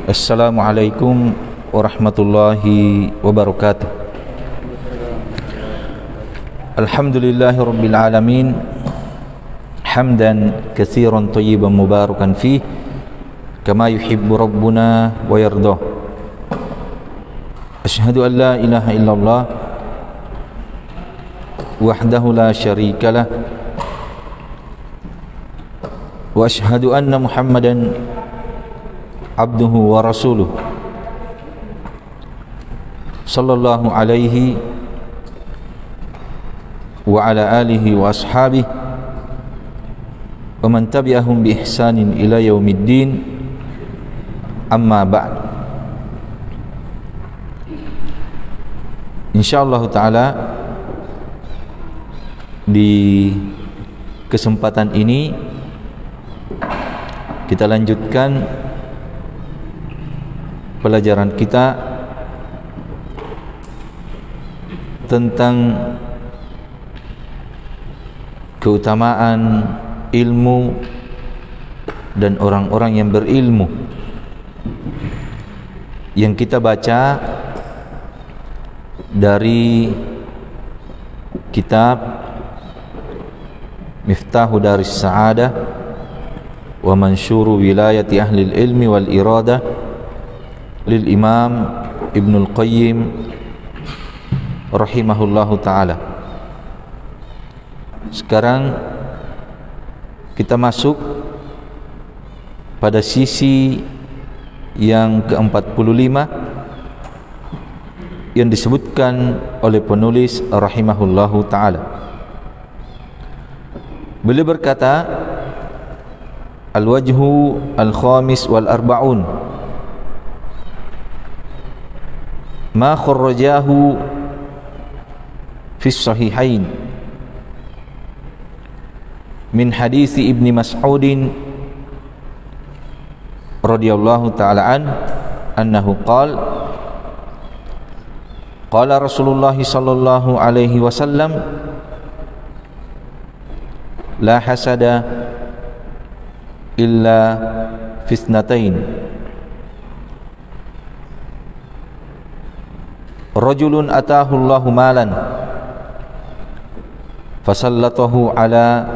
Assalamualaikum warahmatullahi wabarakatuh. Alhamdulillahirabbil alamin, hamdan katsiran thayyiban mubarakan fih kama yuhibbu rabbuna wa yardah. Asyhadu an la ilaha illallah wahdahu la syarikalah wa asyhadu anna Muhammadan abduhu wa rasuluh sallallahu alaihi wa ala alihi wa ashabihi wa man tabi'ahum bi ihsanin ila yaumiddin, amma ba'd. Insyaallah ta'ala di kesempatan ini kita lanjutkan pelajaran kita tentang keutamaan ilmu dan orang-orang yang berilmu yang kita baca dari kitab Miftahu Daris Sa'adah wa Mansyuru Wilayati Ahlil Ilmi wal Iradah lil Imam Ibnul Qayyim rahimahullahu ta'ala. Sekarang kita masuk pada sisi yang ke-45 yang disebutkan oleh penulis rahimahullahu ta'ala. Beliau berkata, al-wajhu al-khamis wal arba'un ma kharrajahu fi sahihain min hadis Ibni Mas'udin radhiyallahu ta'ala annahu qala qala Rasulullah sallallahu alaihi wasallam la hasada illa fisnatain rajulun atahu Allahu malan fasallatahu ala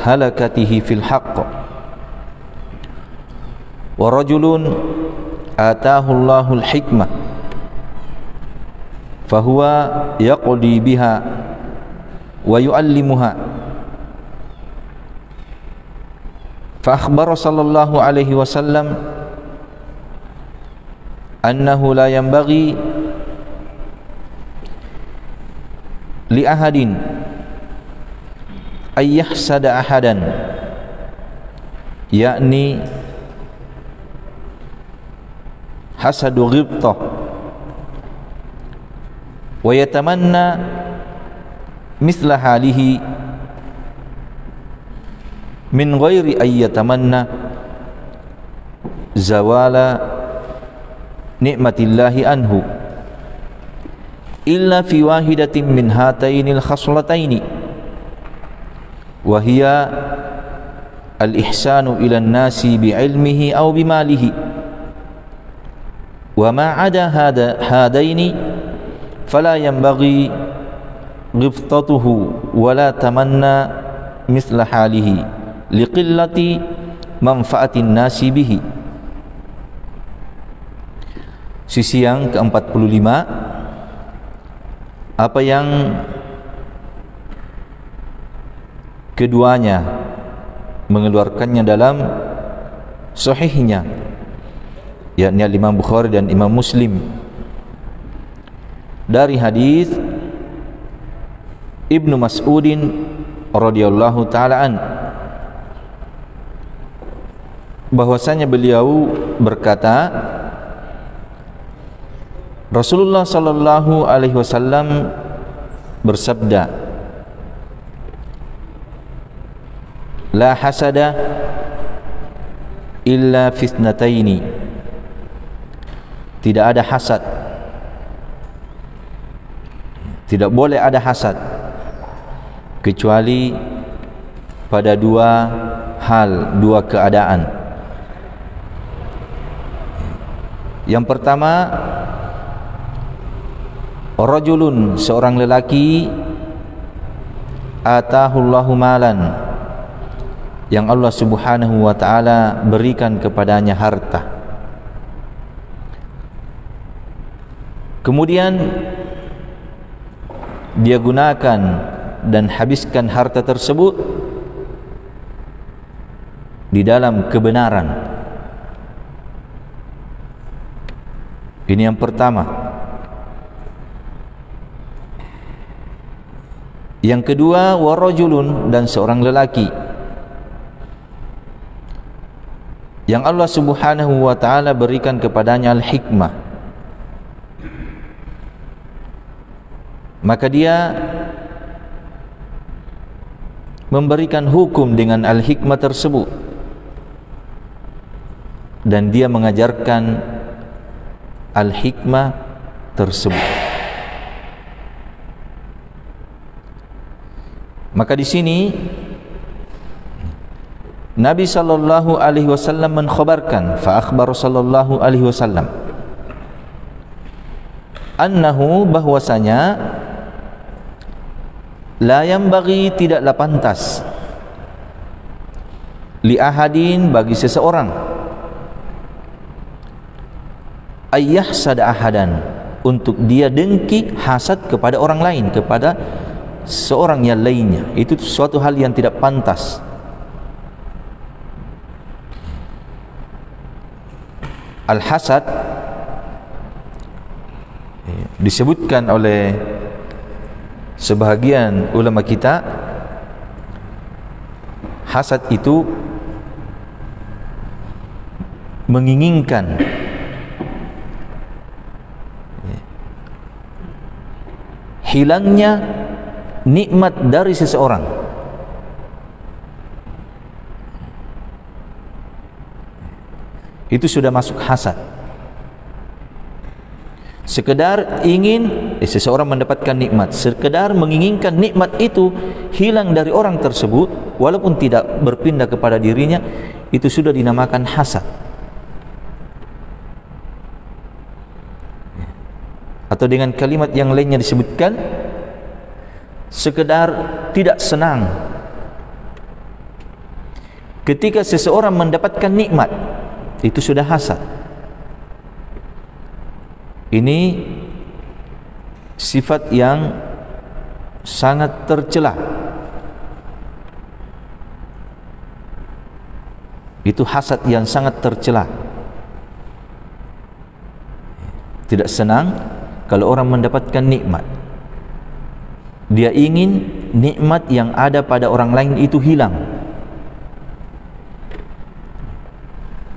halakatihi fil haqq wa rajulun atahu Allahu al-hikmah fahuwa yaqdi biha wa yuallimuha fa akhbara sallallahu alaihi wasallam annahu la yanbaghi li ahadin ay yahsada ahadan, yakni hasadu ghibtah wa yatamanna misla halihi min ghairi ay yatamanna zawala ni'matillahi anhu illa fi wahidatin min hatainil khaslataini wa hiya al-ihsanu ila an-nasi bi'ilmihi aw bimalihi wa ma 'ada hadaini fala yanbaghi ghibtatuhu wa la tamanna misla halihi liqillati manfaatin nasi bihi. Sisi yang ke-45, apa yang keduanya mengeluarkannya dalam sahihnya, yakni Imam Bukhari dan Imam Muslim, dari hadis Ibnu Mas'udin radhiyallahu ta'ala an, bahwasanya beliau berkata, Rasulullah sallallahu alaihi wasallam bersabda, la hasada illa fitnataini, tidak ada hasad, tidak boleh ada hasad kecuali pada dua hal, dua keadaan. Yang pertama, rajulun, seorang lelaki, atahullahu malan, yang Allah Subhanahu wa taala berikan kepadanya harta. Kemudian dia gunakan dan habiskan harta tersebut di dalam kebenaran. Ini yang pertama. Yang kedua, warajulun, dan seorang lelaki yang Allah Subhanahu wa taala berikan kepadanya al-hikmah, maka dia memberikan hukum dengan al-hikmah tersebut, dan dia mengajarkan al-hikmah tersebut. Maka di sini Nabi sallallahu alaihi wasallam mengkhabarkan, fa akhbar sallallahu alaihi wasallam annahu, bahwasanya la yanbaghi, tidaklah pantas, li ahadin, bagi seseorang, ayyahsada ahadan, untuk dia dengki, hasad kepada orang lain, kepada seorang yang lainnya. Itu suatu hal yang tidak pantas. Al-hasad disebutkan oleh sebahagian ulama kita, hasad itu menginginkan hilangnya nikmat dari seseorang. Itu sudah masuk hasad. Sekedar ingin seseorang mendapatkan nikmat, sekedar menginginkan nikmat itu hilang dari orang tersebut walaupun tidak berpindah kepada dirinya, itu sudah dinamakan hasad. Atau dengan kalimat yang lainnya disebutkan, sekedar tidak senang ketika seseorang mendapatkan nikmat, itu sudah hasad. Ini sifat yang sangat tercela. Itu hasad yang sangat tercela. Tidak senang kalau orang mendapatkan nikmat. Dia ingin nikmat yang ada pada orang lain itu hilang.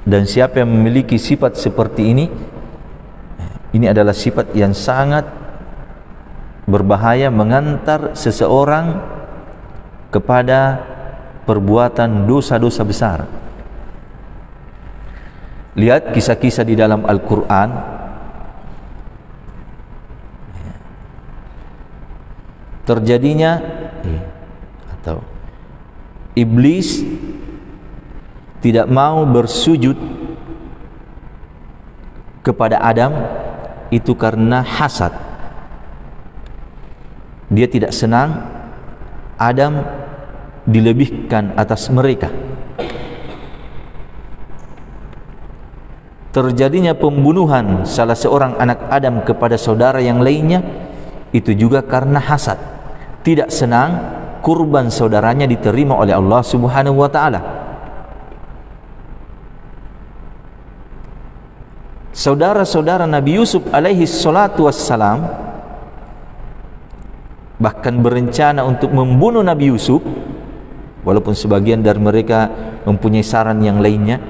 Dan siapa yang memiliki sifat seperti ini adalah sifat yang sangat berbahaya, mengantar seseorang kepada perbuatan dosa-dosa besar. Lihat kisah-kisah di dalam Al-Quran. Terjadinya atau iblis tidak mau bersujud kepada Adam, itu karena hasad. Dia tidak senang Adam dilebihkan atas mereka. Terjadinya pembunuhan salah seorang anak Adam kepada saudara yang lainnya, itu juga karena hasad. Tidak senang kurban saudaranya diterima oleh Allah Subhanahu wa taala. Saudara-saudara Nabi Yusuf alaihi salatu wassalam bahkan berencana untuk membunuh Nabi Yusuf, walaupun sebagian dari mereka mempunyai saran yang lainnya.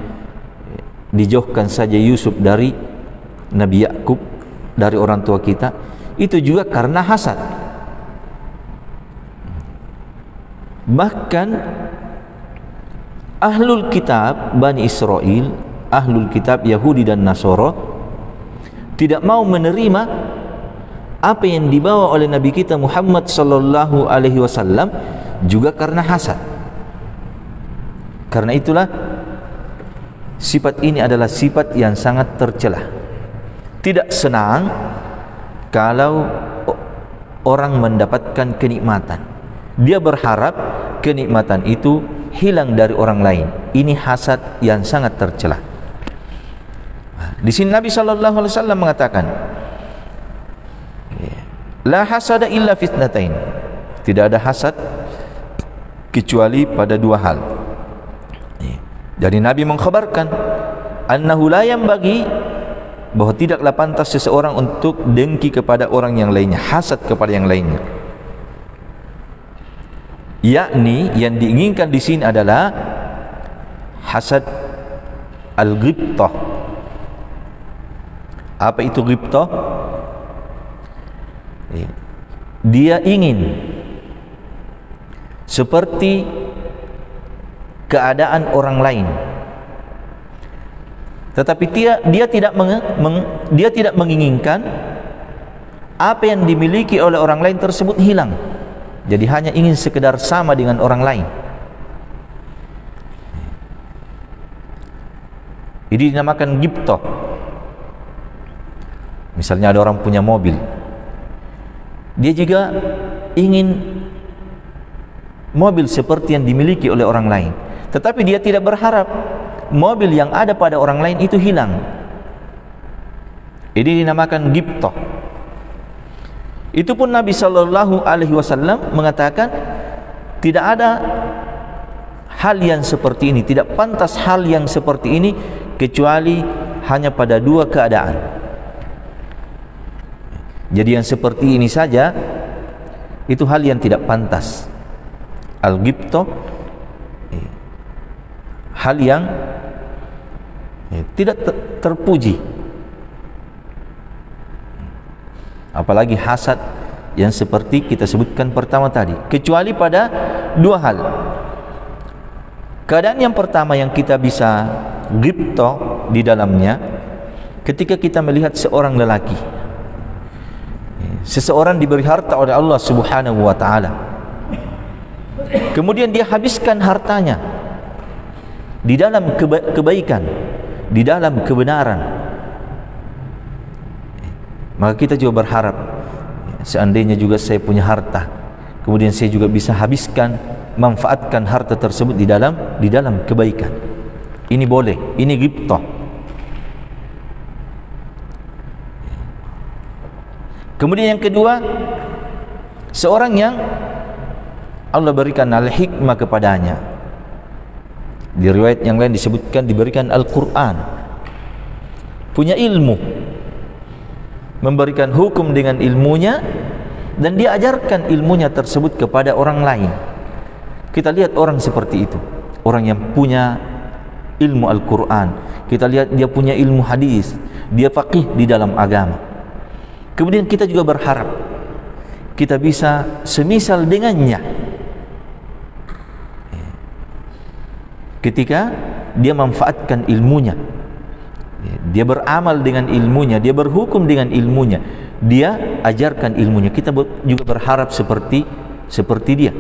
Dijauhkan saja Yusuf dari Nabi Yakub, dari orang tua kita. Itu juga karena hasad. Bahkan ahlul kitab Bani Israel, ahlul kitab Yahudi dan Nasara, tidak mau menerima apa yang dibawa oleh Nabi kita Muhammad sallallahu alaihi wasallam, juga karena hasad. Karena itulah sifat ini adalah sifat yang sangat tercela. tidak senang kalau orang mendapatkan kenikmatan. Dia berharap kenikmatan itu hilang dari orang lain. Ini hasad yang sangat tercela. Di sini Nabi sallallahu alaihi wasallam mengatakan, la hasada illa fitnatain. Tidak ada hasad kecuali pada dua hal. Jadi Nabi mengkhabarkan annahu la yanbaghi, bahwa tidaklah pantas seseorang untuk dengki kepada orang yang lainnya, hasad kepada yang lainnya. Yakni yang diinginkan di sini adalah hasad al-ghibtah. Apa itu ghibtah? Dia ingin seperti keadaan orang lain, tetapi dia tidak menginginkan apa yang dimiliki oleh orang lain tersebut hilang. Jadi hanya ingin sekedar sama dengan orang lain. Ini dinamakan ghibtah. Misalnya ada orang punya mobil, dia juga ingin mobil seperti yang dimiliki oleh orang lain, tetapi dia tidak berharap mobil yang ada pada orang lain itu hilang. Ini dinamakan ghibtah. Itu pun Nabi sallallahu alaihi wasallam mengatakan tidak ada hal yang seperti ini, tidak pantas hal yang seperti ini kecuali hanya pada dua keadaan. Jadi yang seperti ini saja itu hal yang tidak pantas. Al-ghibtah, hal yang tidak terpuji. Apalagi hasad yang seperti kita sebutkan pertama tadi, kecuali pada dua hal. Keadaan yang pertama yang kita bisa ghibtah di dalamnya, ketika kita melihat seorang lelaki, seseorang diberi harta oleh Allah Subhanahu wa ta'ala, kemudian dia habiskan hartanya di dalam kebaikan, di dalam kebenaran, maka kita juga berharap seandainya juga saya punya harta, kemudian saya juga bisa habiskan, manfaatkan harta tersebut di dalam kebaikan. Ini boleh, ini ghibtah. Kemudian yang kedua, seorang yang Allah berikan al-hikmah kepadanya. Di riwayat yang lain disebutkan diberikan Al-Quran, punya ilmu, memberikan hukum dengan ilmunya, dan dia ajarkan ilmunya tersebut kepada orang lain. Kita lihat orang seperti itu, orang yang punya ilmu Al-Quran, kita lihat dia punya ilmu hadis, dia faqih di dalam agama. Kemudian kita juga berharap kita bisa semisal dengannya ketika dia manfaatkan ilmunya, dia beramal dengan ilmunya, dia berhukum dengan ilmunya, dia ajarkan ilmunya. Kita juga berharap seperti dia.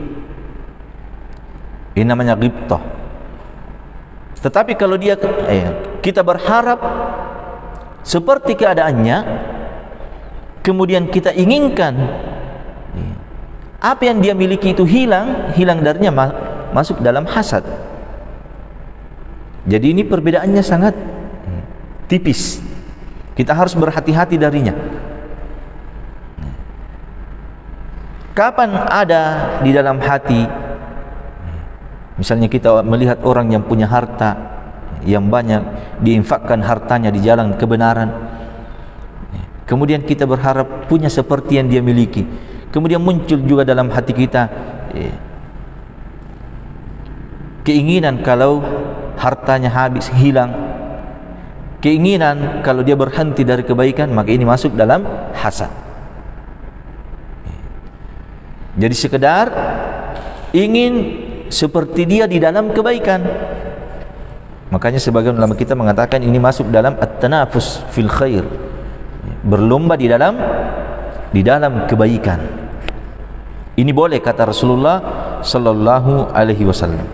Ini namanya ghibtah. Tetapi kalau kita berharap seperti keadaannya, kemudian kita inginkan apa yang dia miliki itu hilang darinya, masuk dalam hasad. Jadi ini perbedaannya sangat tipis. Kita harus berhati-hati darinya. Kapan ada di dalam hati, misalnya kita melihat orang yang punya harta yang banyak, diinfakkan hartanya di jalan kebenaran, kemudian kita berharap punya seperti yang dia miliki, kemudian muncul juga dalam hati kita keinginan kalau hartanya habis, hilang, keinginan kalau dia berhenti dari kebaikan, maka ini masuk dalam hasad. Jadi sekedar ingin seperti dia di dalam kebaikan. Makanya sebagian ulama kita mengatakan ini masuk dalam at-tanafus fil khair, berlomba di dalam kebaikan. Ini boleh kata Rasulullah sallallahu alaihi wasallam.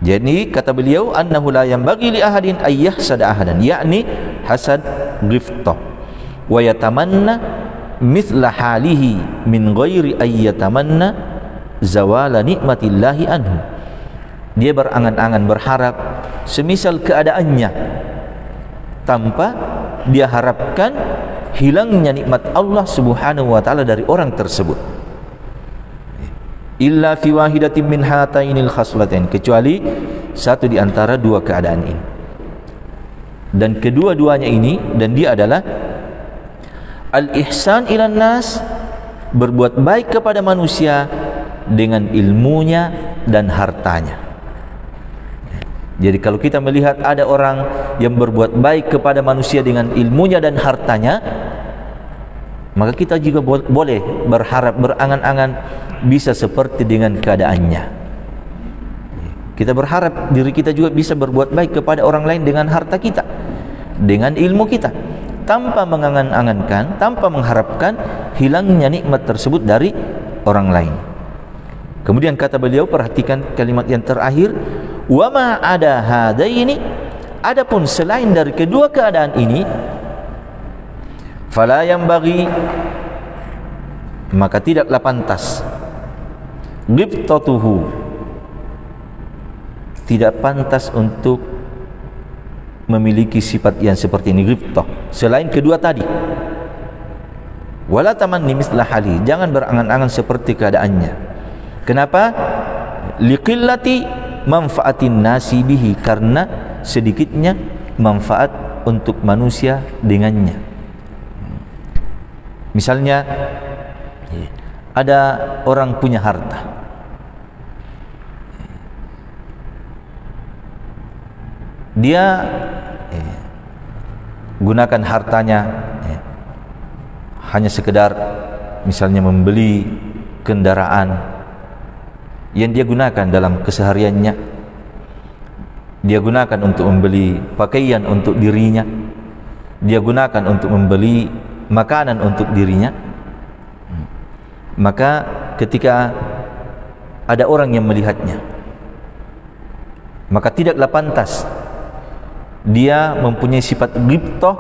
Jadi kata beliau, annahu la yanbaghi li ahadin ay yahsada ahadan, yakni hasad ghibtah, wa yatamanna mithla halihi min ghairi ay yatamanna zawala nikmatillahi anhu. Dia berangan-angan, berharap semisal keadaannya, tanpa dia harapkan hilangnya nikmat Allah Subhanahu wa taala dari orang tersebut. Illa fi wahidatin min hatainil khaslatain, kecuali satu di antara dua keadaan ini. Dan kedua-duanya ini, dan dia adalah al-ihsan ilan nas, berbuat baik kepada manusia dengan ilmunya dan hartanya. Jadi kalau kita melihat ada orang yang berbuat baik kepada manusia dengan ilmunya dan hartanya, maka kita juga boleh berharap, berangan-angan bisa seperti dengan keadaannya. Kita berharap diri kita juga bisa berbuat baik kepada orang lain dengan harta kita, dengan ilmu kita, tanpa mengangan-angankan, tanpa mengharapkan hilangnya nikmat tersebut dari orang lain. Kemudian kata beliau, perhatikan kalimat yang terakhir, wa ma ada hadaini, adapun selain dari kedua keadaan ini, fala yanbaghi, maka tidaklah pantas, ghibtatuhu, tidak pantas untuk memiliki sifat yang seperti ini, ghibtah, selain kedua tadi. Wala tamanni mithla hali, jangan berangan-angan seperti keadaannya. Kenapa? Liqillati manfaatin nasi bihi, karena sedikitnya manfaat untuk manusia dengannya. Misalnya ada orang punya harta, dia gunakan hartanya hanya sekedar misalnya membeli kendaraan yang dia gunakan dalam kesehariannya, dia gunakan untuk membeli pakaian untuk dirinya, dia gunakan untuk membeli makanan untuk dirinya. Maka ketika ada orang yang melihatnya, maka tidaklah pantas dia mempunyai sifat ghibtah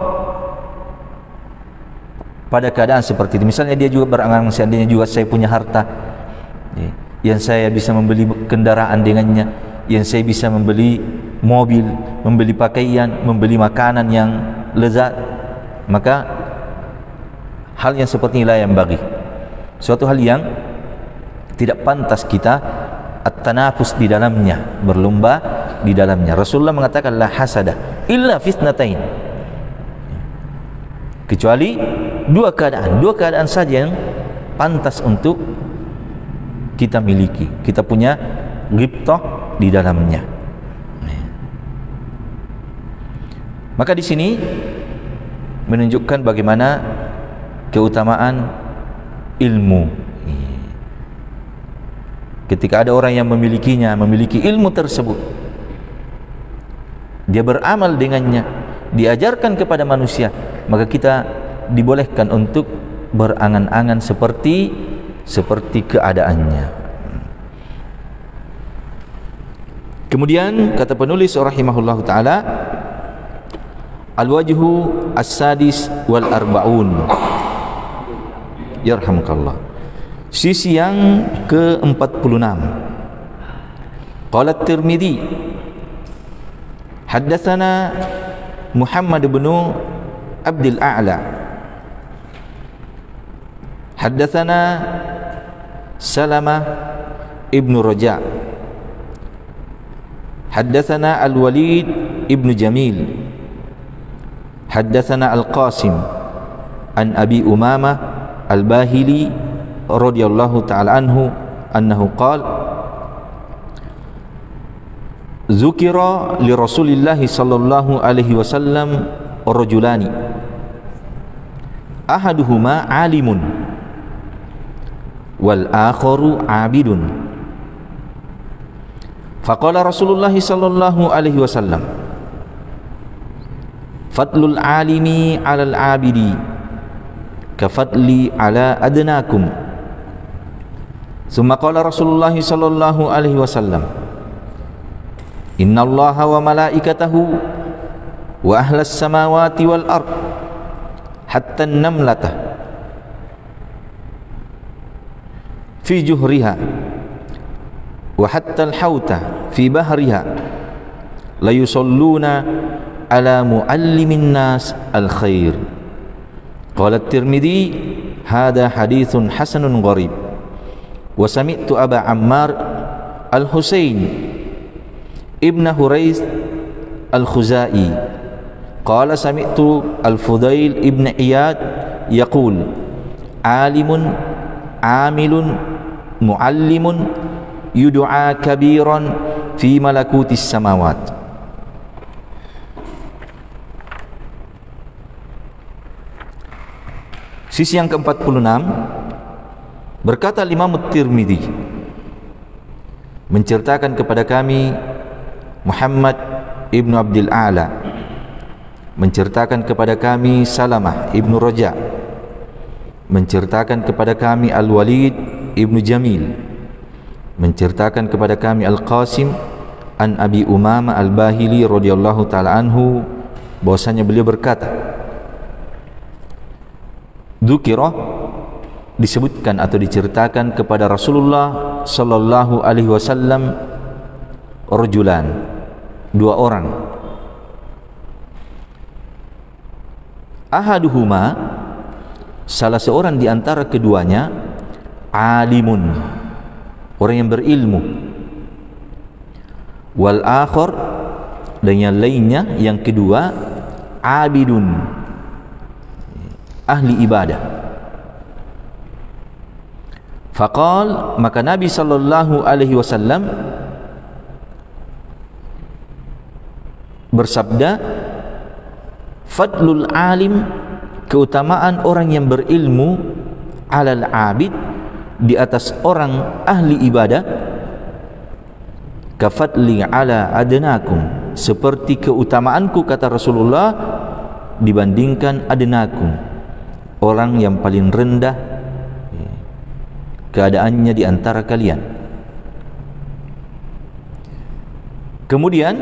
pada keadaan seperti itu. Misalnya dia juga berangan, seandainya juga saya punya harta, yang saya bisa membeli kendaraan dengannya, yang saya bisa membeli mobil, membeli pakaian, membeli makanan yang lezat, maka hal yang seperti inilah yang bagi suatu hal yang tidak pantas kita at-tanafus di dalamnya, berlomba di dalamnya. Rasulullah mengatakan la hasada illa fitnatain, kecuali dua keadaan saja yang pantas untuk kita miliki, kita punya ghibtah di dalamnya. Maka di sini menunjukkan bagaimana keutamaan ilmu. Ketika ada orang yang memilikinya, memiliki ilmu tersebut, dia beramal dengannya, diajarkan kepada manusia, maka kita dibolehkan untuk berangan-angan seperti keadaannya. Kemudian kata penulis rahimahullahu taala, al-wajhu as-sadis wal arba'un, yarhamukallah, sisi yang ke-46. Qala at-Tirmidzi haddatsana Muhammad bin Abdul A'la haddatsana Salamah ibnu Raja haddatsana Al-Walid ibnu Jamil haddatsana Al-Qasim an Abi Umamah Al-Bahili radhiyallahu ta'ala anhu annahu qala zukira li Rasulillah sallallahu alaihi wasallam rajulani ahaduhuma alimun wal akharu abidun. Faqala Rasulullah sallallahu alaihi wasallam fadlul alimi 'alal abidi kafadli 'ala adnakum. Summa qala Rasulullah sallallahu alaihi wasallam innallaha wa malaikatahu wa ahlas samawati wal ard hatta an-namlatah fi juhriha wa hatta al-hauta fi bahriha la yusalluna ala muallimin nas al-khair. Qala at-Tirmidzi hadha hadithun hasanun gharib. Wa sami'tu Aba Ammar al-Husain ibn Huraiz al-Khuzai qala sami'tu al-Fudail ibn Iyad yaqul alimun amilun muallimun yud'a kabiran fi malakutis samawat. Sisi yang ke-46, berkata Imam Tirmidzi menceritakan kepada kami Muhammad ibn Abdul A'la, menceritakan kepada kami Salamah ibn Raja, menceritakan kepada kami Al-Walid ibn Jamil, menceritakan kepada kami Al-Qasim an Abi Umamah Al-Bahili radhiyallahu ta'ala anhu, bahwasanya beliau berkata, dzukira, disebutkan atau diceritakan kepada Rasulullah sallallahu alaihi wasallam rajulan, dua orang, ahaduhuma, salah seorang di antara keduanya, alimun, orang yang berilmu, wal akhar, dan yang lainnya, yang kedua, abidun, ahli ibadah. Faqal, maka Nabi sallallahu alaihi wasallam bersabda, fadlul alim, keutamaan orang yang berilmu, alal abid, di atas orang ahli ibadah, kafadli ala adnakum, seperti keutamaanku, kata Rasulullah, dibandingkan adnakum, orang yang paling rendah keadaannya di antara kalian. Kemudian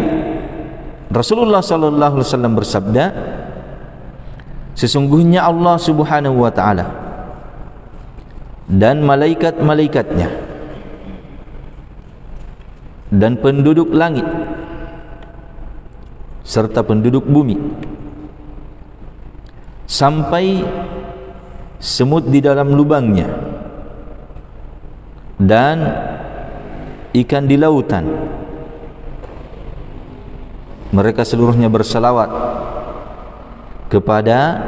Rasulullah sallallahu alaihi wasallam bersabda, sesungguhnya Allah Subhanahu wa taala dan malaikat-malaikatnya dan penduduk langit serta penduduk bumi sampai semut di dalam lubangnya dan ikan di lautan, mereka seluruhnya berselawat kepada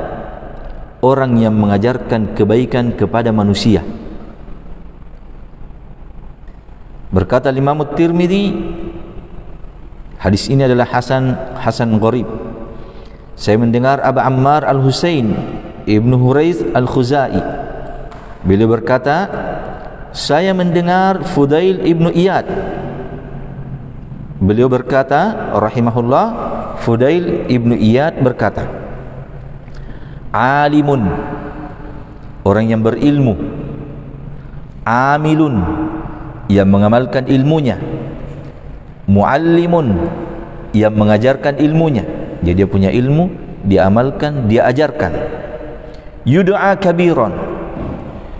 orang yang mengajarkan kebaikan kepada manusia. Berkata Imam Tirmidzi, hadis ini adalah hasan gharib. Saya mendengar Abu Ammar al-Husain ibn Huraiz al-Khuzai, beliau berkata, saya mendengar Fudail ibn Iyad, beliau berkata rahimahullah, Fudail ibn Iyad berkata, alimun, orang yang berilmu, amilun, yang mengamalkan ilmunya, muallimun, yang mengajarkan ilmunya. Jadi dia punya ilmu, dia amalkan, dia ajarkan. Yud'a kabiran,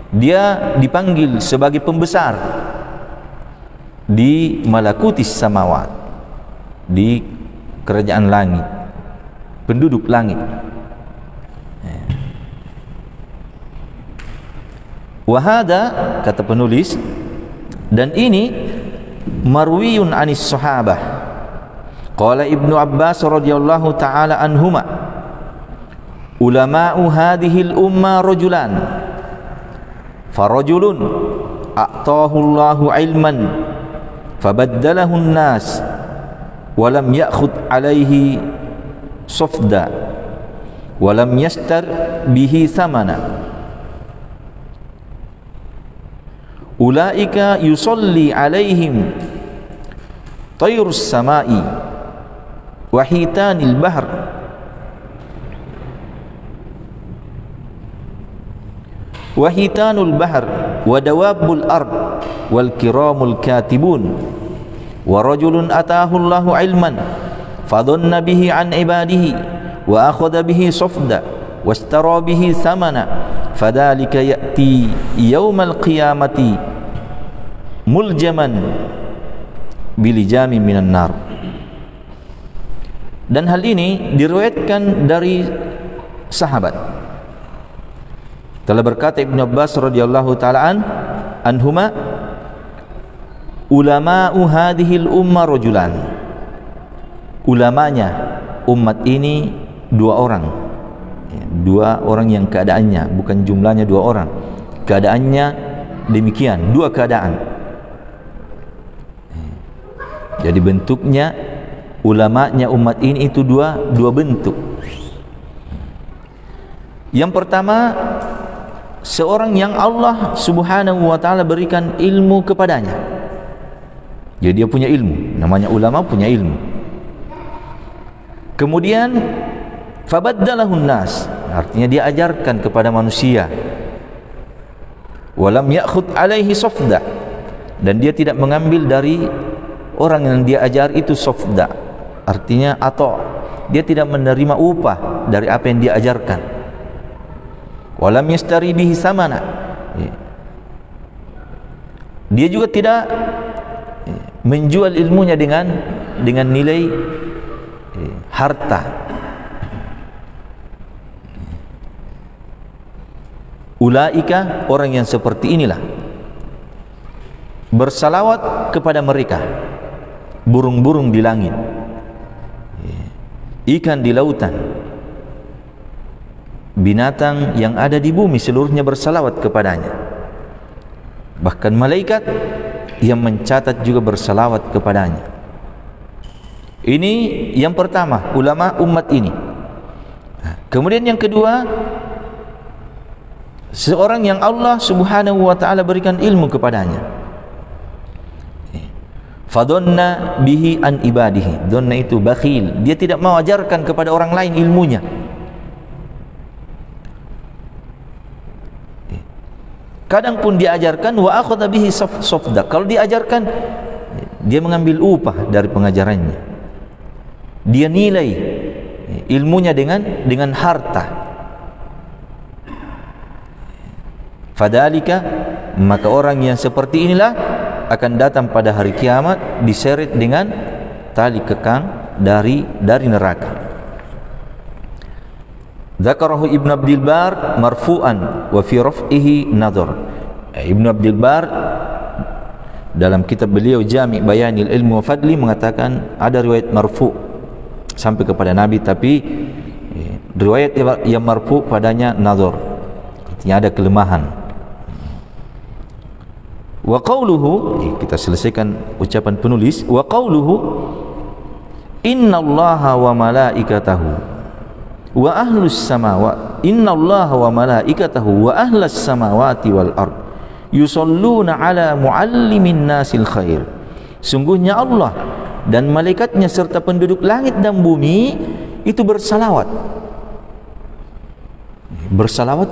dia dipanggil sebagai pembesar di malakutis samawat, di kerajaan langit, penduduk langit. Wahada, kata penulis, dan ini marwiyun anis sahabah. Qala Ibnu Abbas radhiyallahu ta'ala anhuma, ulama'u hadhil umma rajulan, farajulun a'tahu Allahu ilman fabaddalahu an-nas wa lam ya'khudh alayhi safda wa lam yastar bihi thamana, ulaika yusalli alaihim tayrus samai wa hitanil bahr wa hitanul bahr wa dawabul ard wal kiramul katibun wa rajulun atahu Allahu ilman fadhanna bihi an ibadihi wa akhadha bihi safda washtara bihi thamana fadhalika ya'ti yaumal qiyamati muljaman bilijamin minan nar. Dan hal ini diriwayatkan dari sahabat. Telah berkata Ibnu Abbas radhiyallahu taala anhuma, ulama'u hadhil ummah rajulan. Ulamanya umat ini dua orang. Dua orang yang keadaannya, bukan jumlahnya dua orang. Keadaannya demikian, dua keadaan. Jadi bentuknya ulamanya umat ini itu dua bentuk. Yang pertama, seorang yang Allah Subhanahu wa taala berikan ilmu kepadanya. Jadi dia punya ilmu, namanya ulama, punya ilmu. Kemudian fabaddalahun nas, artinya dia ajarkan kepada manusia. Walam ya'khud alaihi safda, dan dia tidak mengambil dari orang yang dia ajar itu safda, artinya atau dia tidak menerima upah dari apa yang dia ajarkan. Walam yastari bihi samana, dia juga tidak menjual ilmunya dengan nilai harta. Ulaika, orang yang seperti inilah, bersalawat kepada mereka burung-burung di langit, ikan di lautan, binatang yang ada di bumi seluruhnya bersalawat kepadanya. Bahkan malaikat yang mencatat juga bersalawat kepadanya. Ini yang pertama, ulama umat ini. Kemudian yang kedua, seorang yang Allah Subhanahu wa taala berikan ilmu kepadanya. Fadonna bihi an ibadihi. Donna itu bakhil, dia tidak mau ajarkan kepada orang lain ilmunya. Kadang pun diajarkan wa akhadha bihi safda. Kalau diajarkan, dia mengambil upah dari pengajarannya. Dia nilai ilmunya dengan harta. Fadalika, maka orang yang seperti inilah akan datang pada hari kiamat diseret dengan tali kekang dari neraka. Dzakarahu Ibnu Abdul Bar marfu'an wa fi raf'ihi nadhar. Ibnu Abdul Bar dalam kitab beliau Jami' Bayanil Ilmi wa Fadli mengatakan ada riwayat marfu' sampai kepada Nabi, tapi riwayat yang marfu' padanya nadhar, artinya ada kelemahan. Wa qawluhu, kita selesaikan ucapan penulis. Wa qawluhu innallaha wa malaikatahu wa ahlus samawati, innallaha wa malaikatahu wa ahlus samawati wal ard yusalluna ala muallimin nasil khair. Sungguhnya Allah dan malaikatnya serta penduduk langit dan bumi itu bersalawat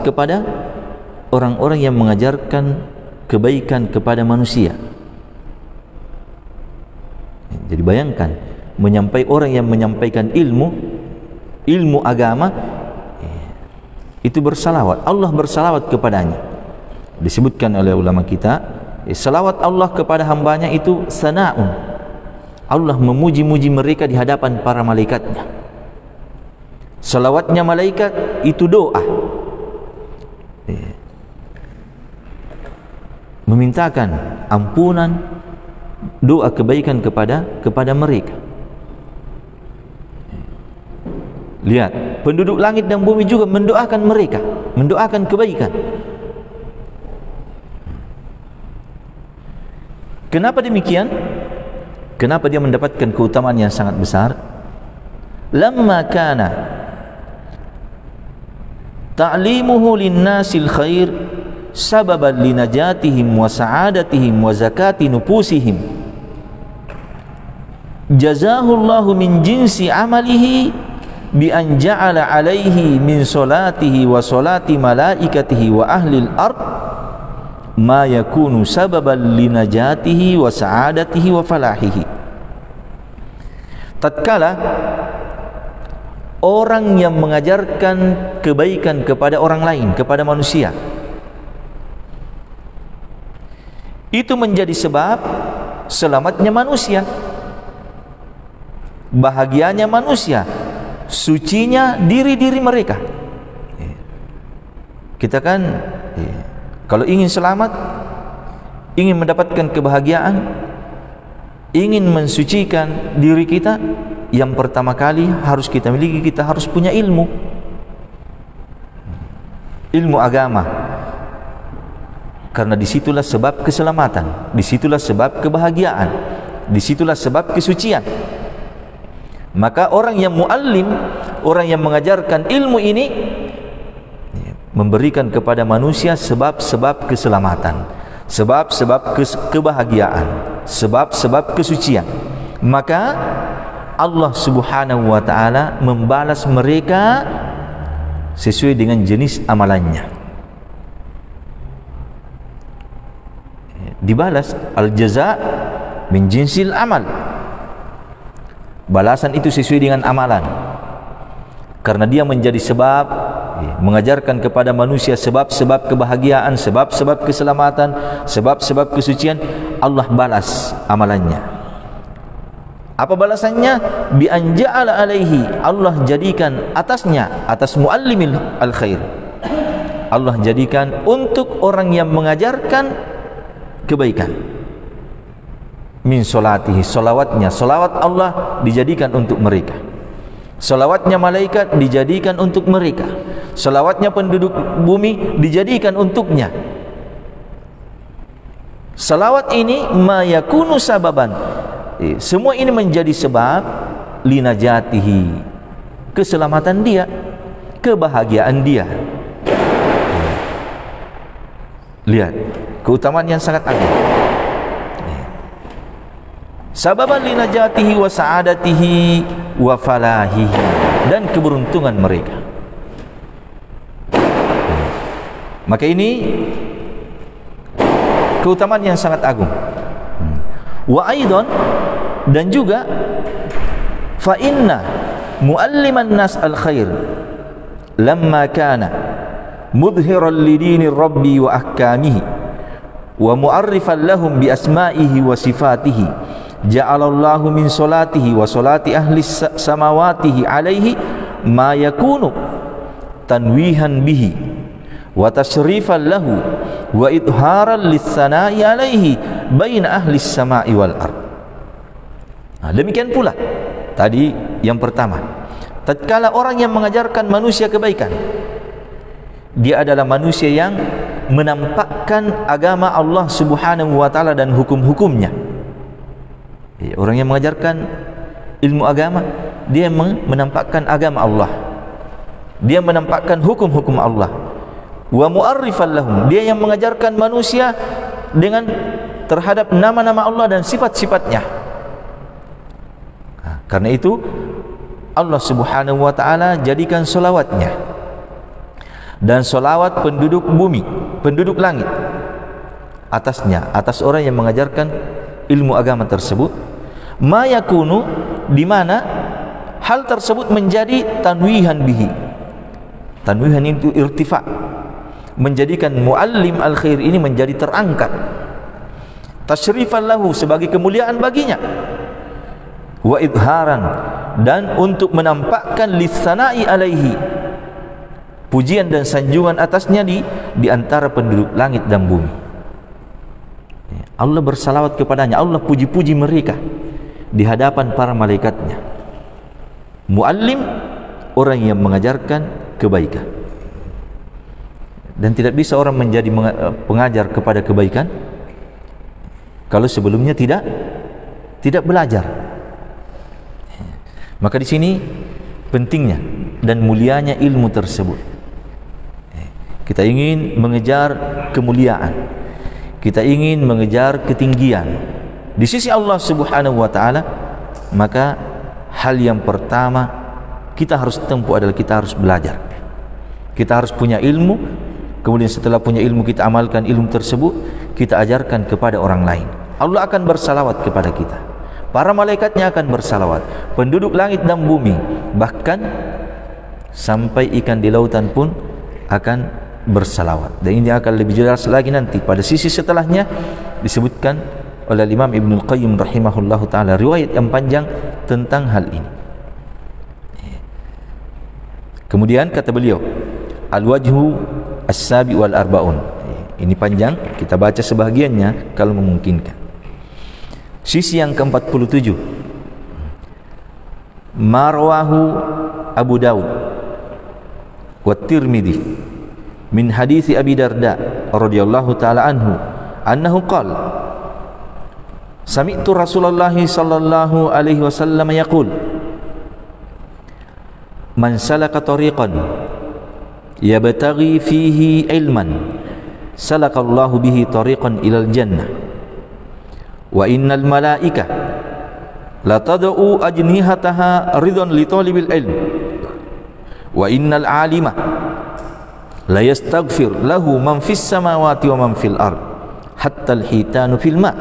kepada orang-orang yang mengajarkan kebaikan kepada manusia. Jadi bayangkan, orang yang menyampaikan ilmu agama itu bersalawat, Allah bersalawat kepadanya. Disebutkan oleh ulama kita, salawat Allah kepada hambanya itu sana'un, Allah memuji-muji mereka di hadapan para malaikatnya. Salawatnya malaikat itu doa, memintakan ampunan, doa kebaikan kepada mereka. Lihat, penduduk langit dan bumi juga mendoakan mereka, mendoakan kebaikan. Kenapa demikian? Kenapa dia mendapatkan keutamaan yang sangat besar? Lamma kana ta'limuhu lin-nasil khair sababan linajatihim wa sa'adatihim wa zakati nufusihim, jazahullahu min jinsi amalihi bi an ja'ala alaihi min salatihi wa salati malaikatihi wa ahlil ard ma yakunu sababan linajatihi wa sa'adatihi wa falahihi. tatkala orang yang mengajarkan kebaikan kepada orang lain, kepada manusia, itu menjadi sebab selamatnya manusia, bahagianya manusia, sucinya diri-diri mereka. Kita kan kalau ingin selamat, ingin mendapatkan kebahagiaan, ingin mensucikan diri kita, yang pertama kali harus kita miliki, kita harus punya ilmu agama, karena disitulah sebab keselamatan, disitulah sebab kebahagiaan, disitulah sebab kesucian. Maka orang yang muallim, orang yang mengajarkan ilmu ini, memberikan kepada manusia sebab-sebab keselamatan, sebab-sebab kebahagiaan, sebab-sebab kesucian. Maka Allah Subhanahu wa ta'ala membalas mereka sesuai dengan jenis amalannya. Dibalas, al-jaza min jinsil amal. Balasan itu sesuai dengan amalan, karena dia menjadi sebab mengajarkan kepada manusia sebab-sebab kebahagiaan, sebab-sebab keselamatan, sebab-sebab kesucian. Allah balas amalannya. Apa balasannya? Bi anja'ala alaihi, Allah jadikan atasnya, atas muallimil al-khair, Allah jadikan untuk orang yang mengajarkan kebaikan, min solatihi, solawatnya, solawat Allah dijadikan untuk mereka, solawatnya malaikat dijadikan untuk mereka, solawatnya penduduk bumi dijadikan untuknya. Salawat ini ma yakunu sababan, semua ini menjadi sebab linajatihi, keselamatan dia, kebahagiaan dia. Lihat keutamaan yang sangat agung. Sababan linajatihi wa sa'adatihi wa falahihi, dan keberuntungan mereka. Maka ini keutamaan yang sangat agung. Wa aidan, dan juga fa inna mualliman nas al-khair lamma kana mudhiran li dinir rabbi wa ahkamihi wa mu'arrifan lahum bi asma'ihi wa sifatihi, ja'alallahu min salatihi wa salati ahli samawatihi alaihi ma yakunu tanwihan bihi wa tashrifan lahu wa idharan lis-sana'i alaihi baina ahli samai wal ard. Demikian pula tadi yang pertama, tatkala orang yang mengajarkan manusia kebaikan, dia adalah manusia yang menampakkan agama Allah Subhanahu wa ta'ala dan hukum-hukumnya. Orang yang mengajarkan ilmu agama, dia menampakkan agama Allah, dia menampakkan hukum-hukum Allah. Wa mu'arrifan lahum, dia yang mengajarkan manusia dengan terhadap nama-nama Allah dan sifat-sifatnya. Karena itu Allah Subhanahu wa ta'ala jadikan solawatnya dan solawat penduduk bumi, penduduk langit atasnya, atas orang yang mengajarkan ilmu agama tersebut, ma yakunu, di mana hal tersebut menjadi tanwihan bihi. Tanwihan itu irtifa, menjadikan muallim al-khair ini menjadi terangkat, tasyrifan lahu, sebagai kemuliaan baginya, wa idharan, dan untuk menampakkan lisana'i alaihi, pujian dan sanjungan atasnya di antara penduduk langit dan bumi. Allah bersalawat kepadanya, Allah puji-puji mereka di hadapan para malaikatnya. Muallim, orang yang mengajarkan kebaikan. Dan tidak bisa orang menjadi pengajar kepada kebaikan kalau sebelumnya tidak belajar. Maka di sini pentingnya dan mulianya ilmu tersebut. Kita ingin mengejar kemuliaan, kita ingin mengejar ketinggian di sisi Allah Subhanahu wa ta'ala, maka hal yang pertama kita harus tempuh adalah kita harus belajar. Kita harus punya ilmu, kemudian setelah punya ilmu kita amalkan ilmu tersebut, kita ajarkan kepada orang lain. Allah akan bersalawat kepada kita. para malaikatnya akan bersalawat, penduduk langit dan bumi, bahkan sampai ikan di lautan pun akan bersalawat. Dan ini akan lebih jelas lagi nanti pada sisi setelahnya, disebutkan oleh Imam Ibnul Qayyim rahimahullahu ta'ala riwayat yang panjang tentang hal ini. Kemudian kata beliau, al-wajhu as-sabi wal arba'un. Ini panjang, kita baca sebahagiannya kalau memungkinkan. Sisi yang ke-47, marwahu Abu Daud wa Tirmidzi min hadithi Abi Darda radhiyallahu ta'ala anhu annahu qala sami'tu Rasulullah sallallahu alaihi wasallam yaqul man salaka tariqan yabtaghi fihi ilman salakallahu bihi tariqan ilal jannah wa innal malaika la tad'u ajnihataha ridwan li talibil ilm wa innal alima la yastaghfir lahu man fis samawati wa man fil ard hatta al hitanu fil ma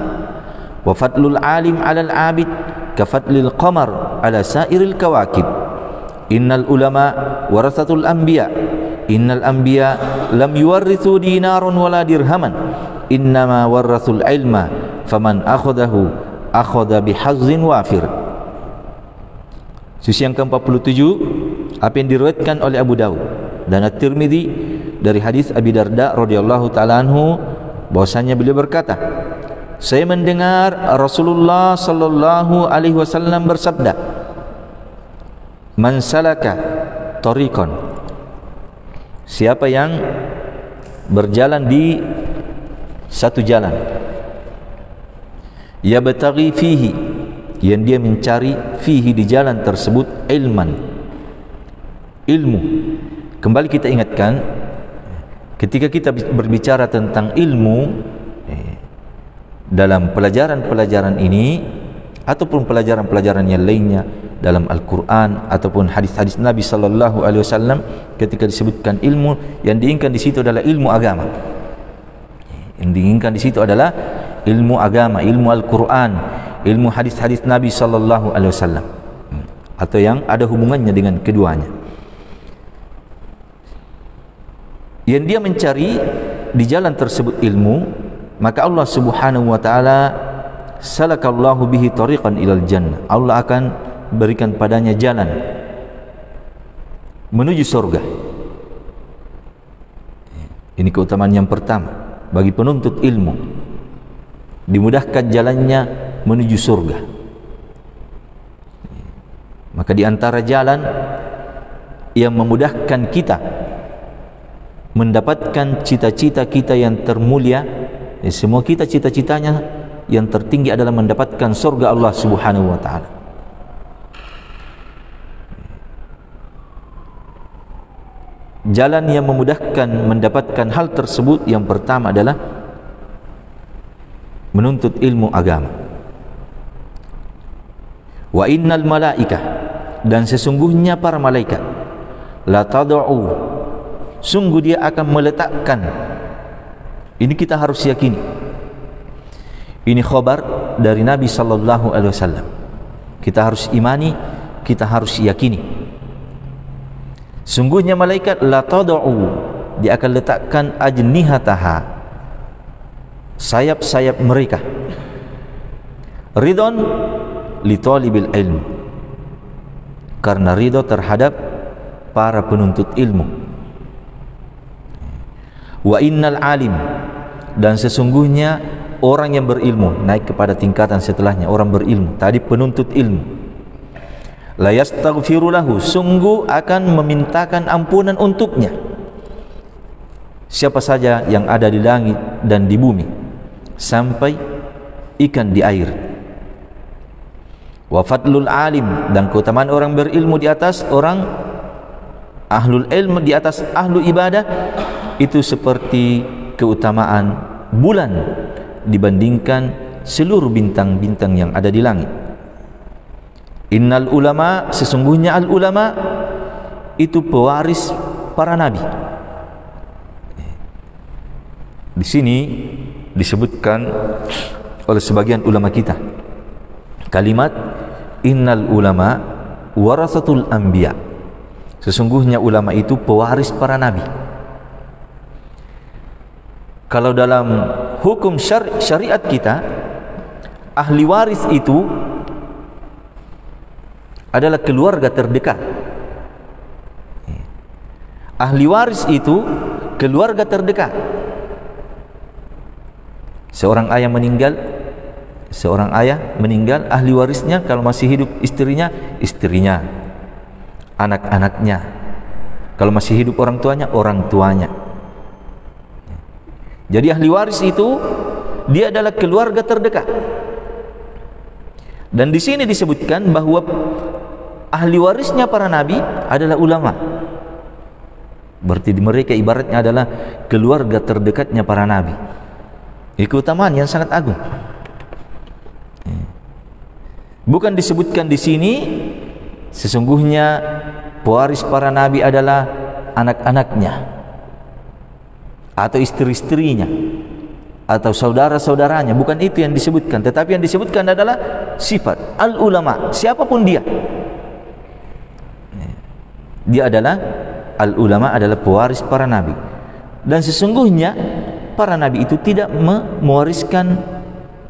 wa fadlul alim 'ala al 'abid ka fadlil qamar 'ala sa'iril kawakib innal ulama warathatul anbiya innal anbiya lam yuwarrithu dinaran wala dirhaman innama warathul ilma faman akhadahu akhadha bihazzin wafir. Sisi yang ke-47, apa yang diriwayatkan oleh Abu Daud dan At-Tirmidzi dari hadis Abi Darda radhiyallahu ta'ala anhu, bahwasanya beliau berkata, saya mendengar Rasulullah sallallahu alaihi wasallam bersabda, man salaka tariqan, siapa yang berjalan di satu jalan, ya bataghi fihi, yang dia mencari fihi di jalan tersebut ilman, ilmu. Kembali kita ingatkan, ketika kita berbicara tentang ilmu dalam pelajaran-pelajaran ini ataupun pelajaran-pelajaran yang lainnya dalam Al-Quran ataupun hadis-hadis Nabi sallallahu alaihi wasallam, ketika disebutkan ilmu, yang diinginkan di situ adalah ilmu agama. Yang diinginkan di situ adalah ilmu agama, ilmu Al-Quran, ilmu hadis-hadis Nabi sallallahu alaihi wasallam, atau yang ada hubungannya dengan keduanya. Yang dia mencari di jalan tersebut ilmu, maka Allah Subhanahu wa taala salakallahu bihi tariqan ilal jannah. Allah akan berikan padanya jalan menuju surga. Ini keutamaan yang pertama bagi penuntut ilmu, dimudahkan jalannya menuju surga. Maka di antara jalan yang memudahkan kita mendapatkan cita-cita kita yang termulia, semua kita cita-citanya yang tertinggi adalah mendapatkan surga Allah Subhanahu wa taala. Jalan yang memudahkan mendapatkan hal tersebut yang pertama adalah menuntut ilmu agama. Wa innal malaikah, dan sesungguhnya para malaikat, la tad'u, sungguh dia akan meletakkan. Ini kita harus yakini. Ini khabar dari Nabi sallallahu alaihi wasallam. Kita harus imani, kita harus yakini. Sungguhnya malaikat la tad'u, dia akan letakkan ajnihataha, sayap-sayap mereka, ridon li talibil ilm, karena ridho terhadap para penuntut ilmu. Wa innal alim, dan sesungguhnya orang yang berilmu, naik kepada tingkatan setelahnya, orang berilmu, tadi penuntut ilmu, la yastaghfiru lahu, sungguh akan memintakan ampunan untuknya siapa saja yang ada di langit dan di bumi, sampai ikan di air. Wa fadlul alim, dan keutamaan orang berilmu di atas orang ahlul ilmu, di atas ahlu ibadah, itu seperti keutamaan bulan dibandingkan seluruh bintang-bintang yang ada di langit. Innal ulama, sesungguhnya al ulama itu pewaris para nabi. Di sini disebutkan oleh sebagian ulama kita, kalimat innal ulama warasatul anbiya. Sesungguhnya ulama itu pewaris para nabi. Kalau dalam hukum syariat kita, ahli waris itu adalah keluarga terdekat. Ahli waris itu keluarga terdekat. Seorang ayah meninggal, ahli warisnya kalau masih hidup istrinya, anak-anaknya. Kalau masih hidup orang tuanya. Jadi ahli waris itu dia adalah keluarga terdekat. Dan di sini disebutkan bahwa ahli warisnya para nabi adalah ulama. Berarti mereka ibaratnya adalah keluarga terdekatnya para nabi. Ini keutamaan yang sangat agung. Bukan disebutkan di sini sesungguhnya pewaris para nabi adalah anak-anaknya atau istri-istrinya atau saudara-saudaranya. Bukan itu yang disebutkan, tetapi yang disebutkan adalah sifat al-ulama, siapapun dia. Dia adalah al-ulama, adalah pewaris para nabi. Dan sesungguhnya para nabi itu tidak mewariskan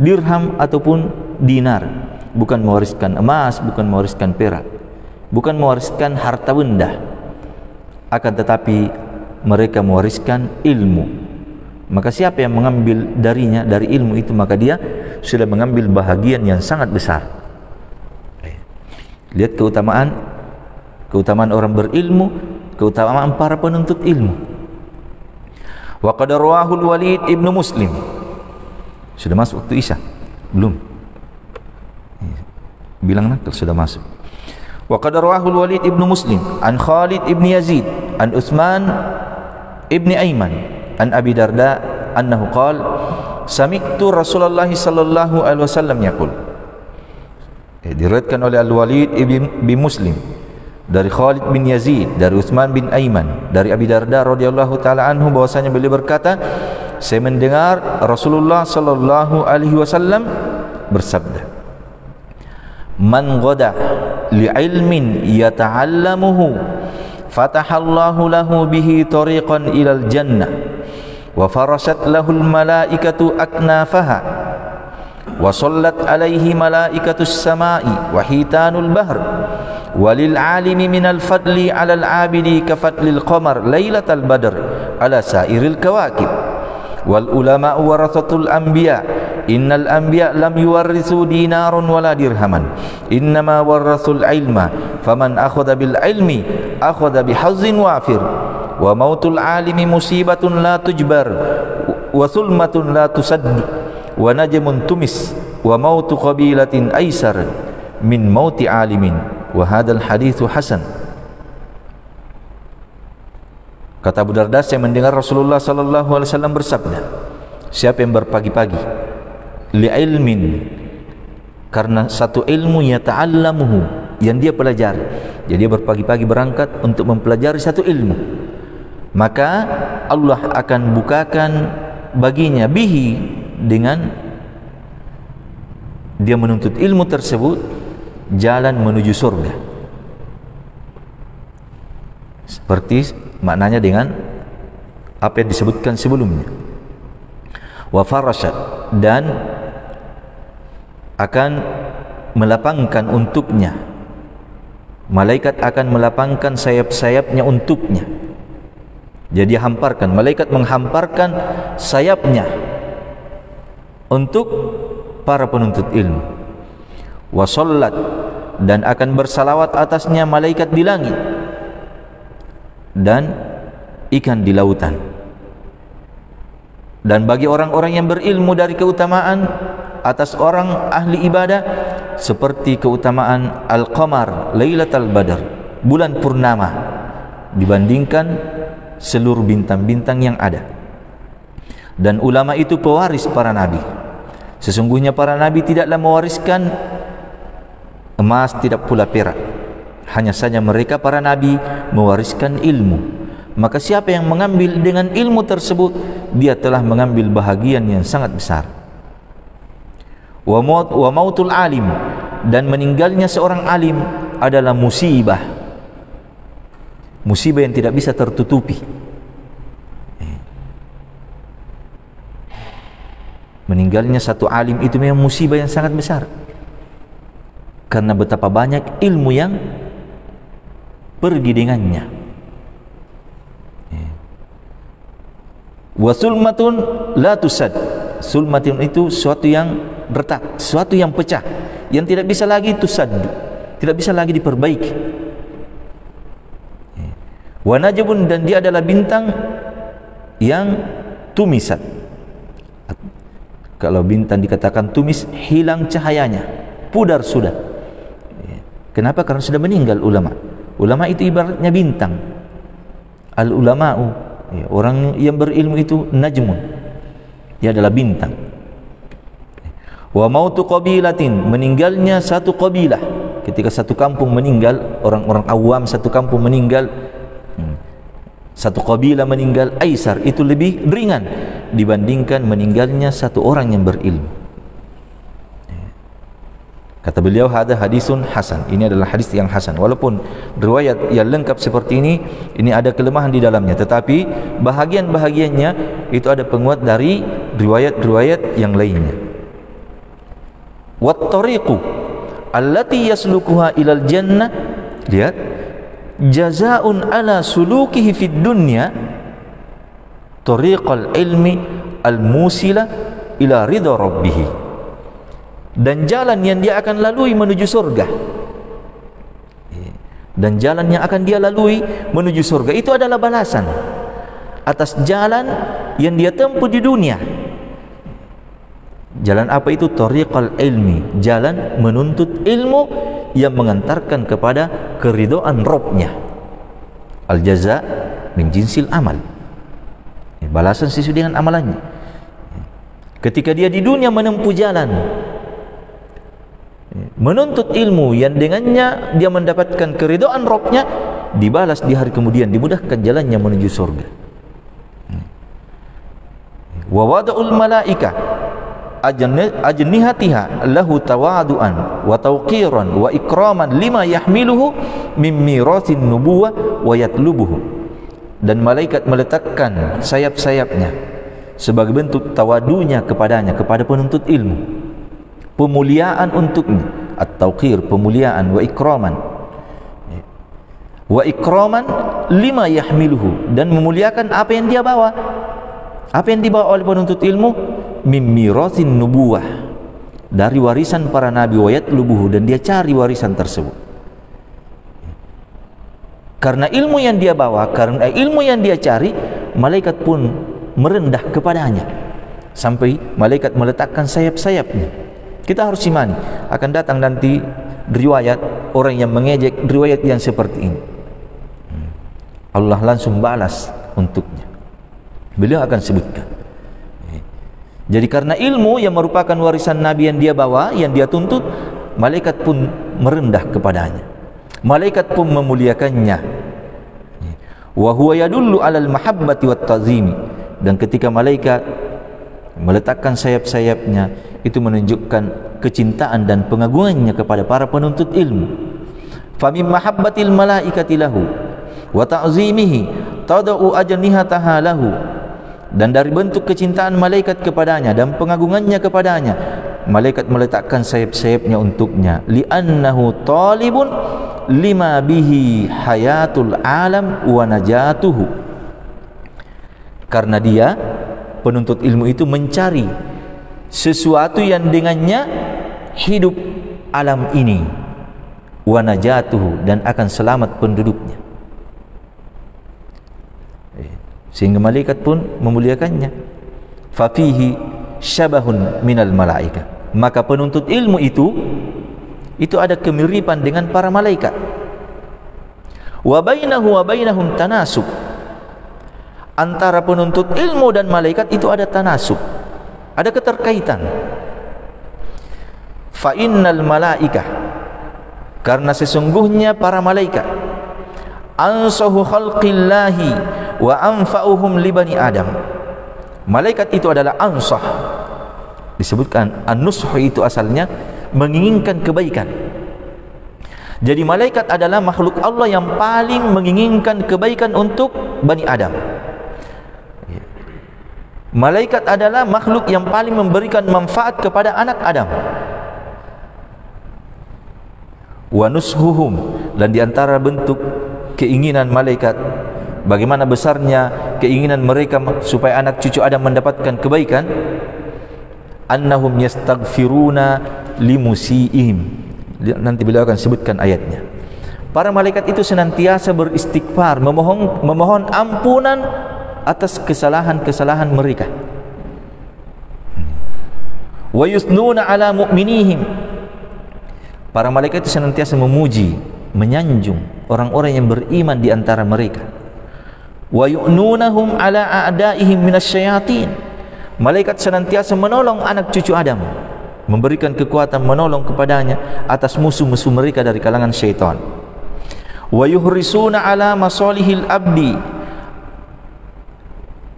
dirham ataupun dinar, bukan mewariskan emas, bukan mewariskan perak, bukan mewariskan harta benda, akan tetapi mereka mewariskan ilmu. Maka siapa yang mengambil darinya, dari ilmu itu, maka dia sudah mengambil bahagian yang sangat besar. Lihat keutamaan orang berilmu, keutamaan para penuntut ilmu. Wa qad rawahul Walid ibnu Muslim. Sudah masuk waktu Isya? Belum? Bilang nak sudah masuk. Wa qad rawahul Walid ibnu Muslim an Khalid ibn Yazid an Utsman ibn Aiman an Abi Darda annahu qala sami'tu Rasulullah sallallahu alaihi wasallam yaqul. Diriwayatkan oleh Al-Walid ibn Muslim dari Khalid bin Yazid, dari Utsman bin Aiman, dari Abi Darda radhiyallahu taala anhu, bahwasanya beliau berkata, saya mendengar Rasulullah sallallahu alaihi wasallam bersabda, man ghada li ilmin yata'allamuhu fatahallahu lahu bihi tariqan ilal jannah wa farashat lahul malaikatu aknafaha wa sallat alaihi malaikatus samai wa hitanul bahr walil alimi minal fadli alal abidi kafadlil qamar lailatal badr ala sairil kawakib wal ulama warathatul anbiya innal anbiya lam yuwarrithu dinarun wala dirhaman innama warathul ilma faman akhadha bil ilmi akhadha bihazzin wafir wa mautul alimi musibatun la tujbar wa sulmatun la tusadd wa najmun tumis wa mautu qabilatin aisar min mauti alimin wa hadzal haditsu hasan. Kata Abu Darda, saya mendengar Rasulullah sallallahu alaihi wasallam bersabda, siapa yang berpagi-pagi li ilmin, karena satu ilmu yata'allamuhu, yang dia pelajari. Jadi dia berpagi-pagi berangkat untuk mempelajari satu ilmu, maka Allah akan bukakan baginya bihi, dengan dia menuntut ilmu tersebut, jalan menuju surga. Seperti maknanya dengan apa yang disebutkan sebelumnya. Wa farashat, dan akan melapangkan untuknya, malaikat akan melapangkan sayap-sayapnya untuknya. Jadi hamparkan, malaikat menghamparkan sayapnya untuk para penuntut ilmu. Wa sallat, dan akan bersalawat atasnya malaikat di langit dan ikan di lautan. Dan bagi orang-orang yang berilmu dari keutamaan atas orang ahli ibadah, seperti keutamaan al-qamar lailatul badr, bulan purnama, dibandingkan seluruh bintang-bintang yang ada. Dan ulama itu pewaris para nabi. Sesungguhnya para nabi tidaklah mewariskan emas, tidak pula perak. Hanya saja mereka para nabi mewariskan ilmu. Maka siapa yang mengambil dengan ilmu tersebut, dia telah mengambil bahagian yang sangat besar. Wa mautul alim, dan meninggalnya seorang alim adalah musibah. Musibah yang tidak bisa tertutupi. Meninggalnya satu alim itu memang musibah yang sangat besar, karena betapa banyak ilmu yang pergi dengannya. Wa sulmatun la tusad. Sulmatun itu sesuatu yang retak, sesuatu yang pecah, yang tidak bisa lagi tusad, tidak bisa lagi diperbaiki. Wa najbun, dan dia adalah bintang yang tumisat. Kalau bintang dikatakan tumis, hilang cahayanya, pudar sudah. Kenapa? Karena sudah meninggal ulama. Ulama itu ibaratnya bintang. Al ulama'u, orang yang berilmu itu najmun, dia adalah bintang. Wa mautu qabilatin, meninggalnya satu qabilah. Ketika satu kampung meninggal, orang-orang awam satu kampung meninggal, satu qabilah meninggal, aisar, itu lebih ringan dibandingkan meninggalnya satu orang yang berilmu. Kata beliau, hada hadisun hasan, ini adalah hadis yang hasan. Walaupun riwayat yang lengkap seperti ini ada kelemahan di dalamnya, tetapi bahagian-bahagiannya itu ada penguat dari riwayat-riwayat yang lainnya. Wat tariqu allati yaslukuha ilal jannah, lihat, jazaa'un ala sulukihi fid dunya tariqal ilmi al-musila ila ridha rabbih. Dan jalan yang dia akan lalui menuju surga, dan jalan yang akan dia lalui menuju surga itu adalah balasan atas jalan yang dia tempuh di dunia. Jalan apa itu? Tariqal ilmi, jalan menuntut ilmu yang mengantarkan kepada keridhaan Rabbnya. Al jaza min jinsil amal, balasan sesuai dengan amalannya. Ketika dia di dunia menempuh jalan menuntut ilmu yang dengannya dia mendapatkan keridhaan Rabbnya, dibalas di hari kemudian, dimudahkan jalannya menuju surga. Wa wada'ul malaika ajnihatiha lahu tawadu'an wa tawqiran wa ikraman lima yahmiluhu min mirasin nubuwah wa yatlubuhu. Dan malaikat meletakkan sayap-sayapnya sebagai bentuk tawadunya kepadanya, kepada penuntut ilmu, pemuliaan untuknya. At-tawqir, pemuliaan, wa ikraman lima yahmiluhu, dan memuliakan apa yang dia bawa. Apa yang dibawa oleh penuntut ilmu? Min mirasin nubuwah, dari warisan para nabi, wa yatlubuhu, dan dia cari warisan tersebut. Karena ilmu yang dia bawa, karena ilmu yang dia cari, malaikat pun merendah kepadanya sampai malaikat meletakkan sayap-sayapnya. Kita harus imani, akan datang nanti riwayat orang yang mengejek riwayat yang seperti ini, Allah langsung balas untuknya. Beliau akan sebutkan. Jadi karena ilmu yang merupakan warisan Nabi yang dia bawa, yang dia tuntut, malaikat pun merendah kepadanya, malaikat pun memuliakannya. Wa huwa yadullu 'alal mahabbati wat ta'zimi, dan ketika malaikat meletakkan sayap-sayapnya, itu menunjukkan kecintaan dan pengagungannya kepada para penuntut ilmu. Fa min mahabbatil malaikati lahu wa ta'zimihi tad'u ajnihataha lahu, dan dari bentuk kecintaan malaikat kepadanya dan pengagungannya kepadanya, malaikat meletakkan sayap-sayapnya untuknya. Li'annahu talibun lima bihi hayatul alam wa najatuhu, karena dia penuntut ilmu itu mencari sesuatu yang dengannya hidup alam ini, wa najatuhu, dan akan selamat penduduknya. Sehingga malaikat pun memuliakannya. Fa fihi syabahun minal malaika, maka penuntut ilmu itu ada kemiripan dengan para malaikat. Wa bainahu wa bainahum tanasub, antara penuntut ilmu dan malaikat itu ada tanasub, ada keterkaitan. Fa innal malaika, karena sesungguhnya para malaikat, ansahu khalqillahi wa anfa'uhum li bani Adam. Malaikat itu adalah ansah. Disebutkan an-nusuh itu asalnya menginginkan kebaikan. Jadi malaikat adalah makhluk Allah yang paling menginginkan kebaikan untuk Bani Adam. Malaikat adalah makhluk yang paling memberikan manfaat kepada anak Adam. Wa nushuhum, dan diantara bentuk keinginan malaikat, bagaimana besarnya keinginan mereka supaya anak cucu Adam mendapatkan kebaikan, annahum yastaghfiruna limusiihim. Nanti beliau akan sebutkan ayatnya. Para malaikat itu senantiasa beristighfar, memohon ampunan atas kesalahan-kesalahan mereka. Wa yusnuna ala mu'minihim. Para malaikat itu senantiasa memuji, menyanjung orang-orang yang beriman di antara mereka. Wa yu'nunahum ala a'daihim minasyayatin. Malaikat senantiasa menolong anak cucu Adam, memberikan kekuatan, menolong kepadanya atas musuh-musuh mereka dari kalangan syaitan. Wa yuhrisuna ala masalihil abdi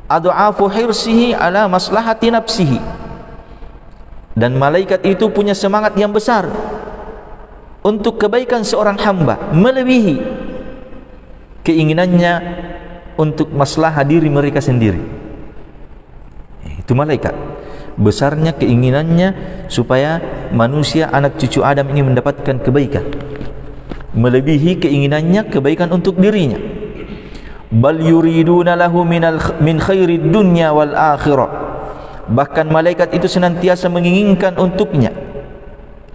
ad'afu hirsihi ala maslahati nafsihi. Dan malaikat itu punya semangat yang besar untuk kebaikan seorang hamba, melebihi keinginannya untuk maslahah diri mereka sendiri. Itu malaikat, besarnya keinginannya supaya manusia anak cucu Adam ini mendapatkan kebaikan, melebihi keinginannya kebaikan untuk dirinya. Bal yuriduna lahu min khairid dunya wal akhirah. Bahkan malaikat itu senantiasa menginginkan untuknya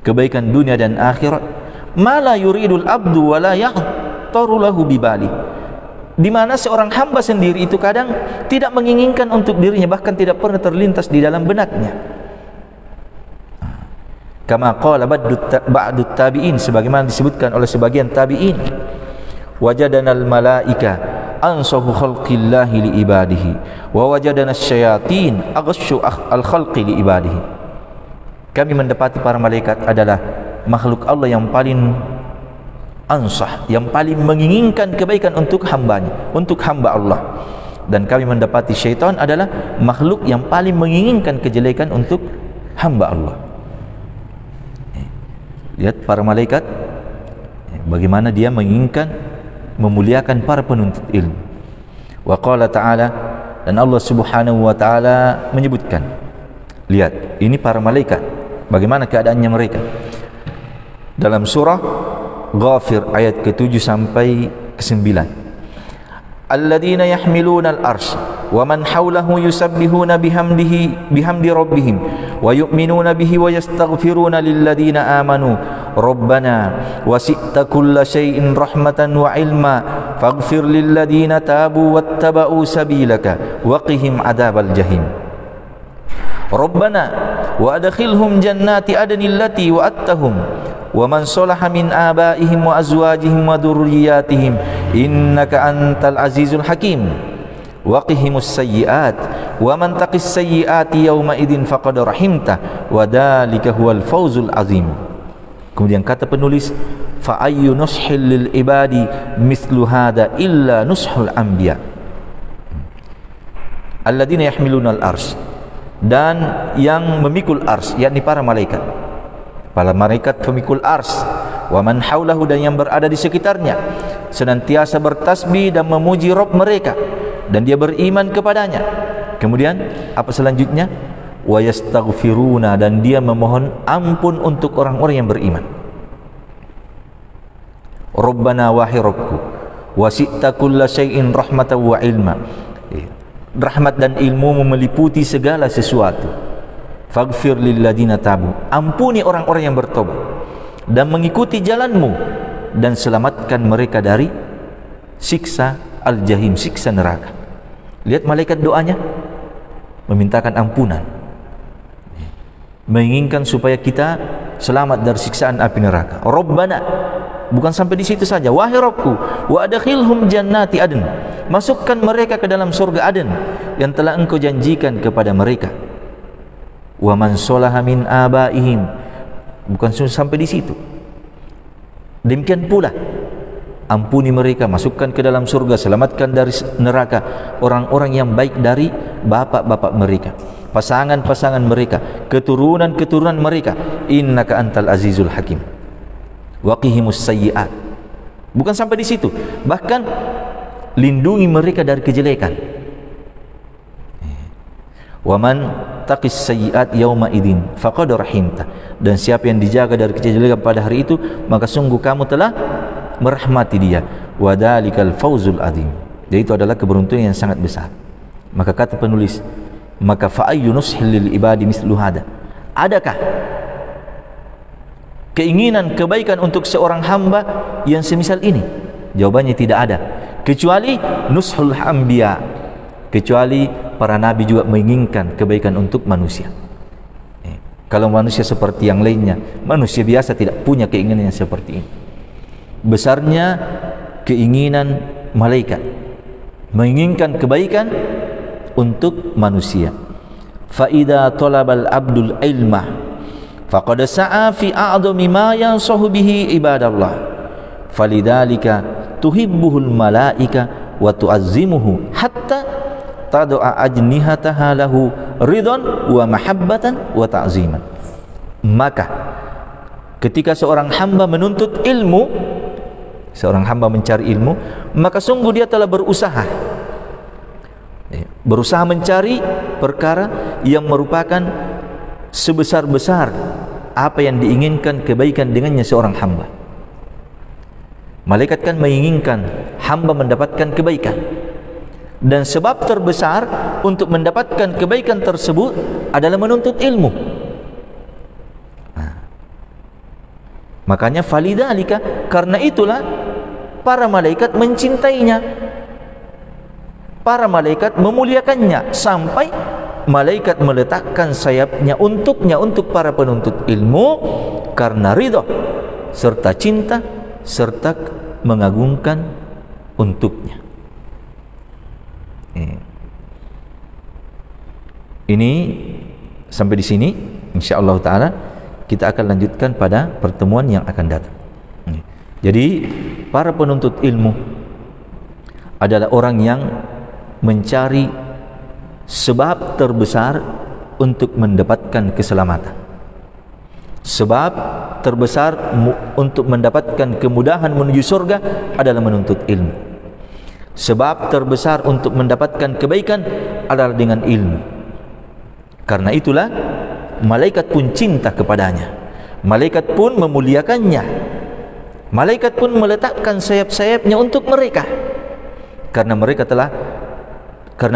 kebaikan dunia dan akhirat. Mala yuridul abdu wala yahtaru lahu bibali. Di mana seorang hamba sendiri itu kadang tidak menginginkan untuk dirinya, bahkan tidak pernah terlintas di dalam benaknya. Kama qala ba'dut tabi'in, sebagaimana disebutkan oleh sebagian tabi'in, wajadanal malaika ansahu khalqillahi li ibadihi wa wajadana syayatin aghshu al khalqi li ibadihi. Kami mendapati para malaikat adalah makhluk Allah yang paling ansah, yang paling menginginkan kebaikan untuk hambanya, untuk hamba Allah. Dan kami mendapati syaitan adalah makhluk yang paling menginginkan kejelekan untuk hamba Allah. Lihat para malaikat, bagaimana dia menginginkan memuliakan para penuntut ilmu. Wa qala ta'ala, dan Allah subhanahu wa ta'ala menyebutkan, lihat ini para malaikat, bagaimana keadaannya mereka dalam surah Ghafir ayat ke-7 sampai ke-9. Alladzina yahmiluna al-arsy wa man hawlahu yusabbihuna bihamdi rabbihim wa yu'minuna bihi wa yastaghfiruna lilladzina amanu rabbana wasi'ta kulla syai'in rahmatan wa ilma faghfir lilladzina tabu wattaba'u sabilaka wa qihim adzabal jahim. Rabbana wa adkhilhum jannati adnil lati wa'adtahum wa man salaha min abaihim wa azwajihim wa dhurriyyatihim innaka antal azizul hakim wa qihimus sayyiat wa man taqis sayyiati yawma idzin faqad rahimta wa dzalika huwal fawzul azim. Kemudian kata penulis, fa ayyu nushil lil ibadi mislu hada illa nushul anbiya alladzina yahmiluna al-arsy, dan yang memikul ars, yakni para malaikat. Para malaikat pemikul ars, wa man haulahu, dan yang berada di sekitarnya, senantiasa bertasbih dan memuji Rabb mereka, dan dia beriman kepadanya. Kemudian apa selanjutnya? Wa yastaghfiruna, dan dia memohon ampun untuk orang-orang yang beriman. Rabbana wahai Rabbku, wasi'ta kulla syai'in rahmatan wa ilma. Rahmat dan ilmu meliputi segala sesuatu. Faghfir lilladzina tabu, ampuni orang-orang yang bertobat dan mengikuti jalanmu, dan selamatkan mereka dari siksa al-jahim, siksa neraka. Lihat malaikat doanya, memintakan ampunan, menginginkan supaya kita selamat dari siksaan api neraka. Rabbana, bukan sampai di situ saja, wahai Rabbku, wa adkhilhum jannati adn, masukkan mereka ke dalam surga Aden yang telah Engkau janjikan kepada mereka. Wa man salaha min abaihim, bukan sampai di situ. Demikian pula ampuni mereka, masukkan ke dalam surga, selamatkan dari neraka orang-orang yang baik dari bapak-bapak mereka. pasangan-pasangan mereka, keturunan-keturunan mereka. Innaka antal azizul hakim. Waqihimus sayyi'at. Bukan sampai di situ, bahkan lindungi mereka dari kejelekan. Waman taqis sayyi'at yauma idzin faqad rahimta. Dan siapa yang dijaga dari kejelekan pada hari itu, maka sungguh kamu telah merahmati dia. Wadzalikal fawzul adzim. Jadi itu adalah keberuntungan yang sangat besar. Maka kata penulis, maka fa'ayyu nushil lil ibadi mislu hada. Adakah keinginan kebaikan untuk seorang hamba yang semisal ini? Jawabannya tidak ada, kecuali nushul anbiya, kecuali para nabi juga menginginkan kebaikan untuk manusia. Kalau manusia seperti yang lainnya, manusia biasa tidak punya keinginan yang seperti ini. Besarnya keinginan malaikat menginginkan kebaikan untuk manusia. Fa idza talabal abdul ilma faqad sa'a fi a'dhami ma yansahu bihi ibadallah. Falidzalika tuhibbuhul malaika wa tu'azzimuhu hatta tad'a ajnihataha lahu ridhan wa mahabbatan wa ta'ziman. Maka ketika seorang hamba menuntut ilmu, seorang hamba mencari ilmu, maka sungguh dia telah berusaha mencari perkara yang merupakan sebesar-besar apa yang diinginkan kebaikan dengannya seorang hamba. Malaikat kan menginginkan hamba mendapatkan kebaikan, dan sebab terbesar untuk mendapatkan kebaikan tersebut adalah menuntut ilmu. Makanya falidzalika, karena itulah para malaikat mencintainya, para malaikat memuliakannya, sampai malaikat meletakkan sayapnya untuknya, untuk para penuntut ilmu, karena ridha serta cinta serta mengagungkan untuknya. Ini sampai di sini. Insyaallah taala kita akan lanjutkan pada pertemuan yang akan datang. Jadi para penuntut ilmu adalah orang yang mencari sebab terbesar untuk mendapatkan keselamatan. Sebab terbesar untuk mendapatkan kemudahan menuju surga adalah menuntut ilmu. Sebab terbesar untuk mendapatkan kebaikan adalah dengan ilmu. Karena itulah malaikat pun cinta kepadanya, malaikat pun memuliakannya, malaikat pun meletakkan sayap-sayapnya untuk mereka, karena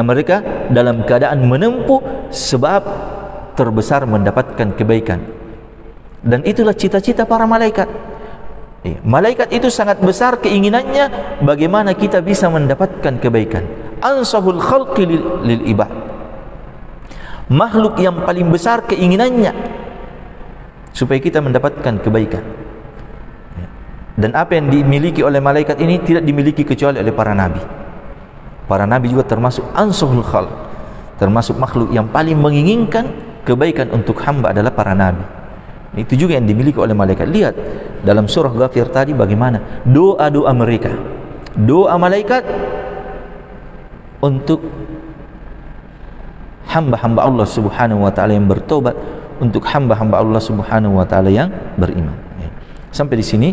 mereka dalam keadaan menempuh sebab terbesar mendapatkan kebaikan. Dan itulah cita-cita para malaikat. Malaikat itu sangat besar keinginannya bagaimana kita bisa mendapatkan kebaikan. Ansahul khalqi lil ibad. Makhluk yang paling besar keinginannya supaya kita mendapatkan kebaikan. Dan apa yang dimiliki oleh malaikat ini tidak dimiliki kecuali oleh para nabi. Para nabi juga termasuk ansahul khalq, termasuk makhluk yang paling menginginkan kebaikan untuk hamba adalah para nabi. Itu juga yang dimiliki oleh malaikat. Lihat dalam surah Ghafir tadi bagaimana doa-doa mereka, doa malaikat untuk hamba-hamba Allah Subhanahu wa taala yang bertobat, untuk hamba-hamba Allah Subhanahu wa taala yang beriman. Sampai di sini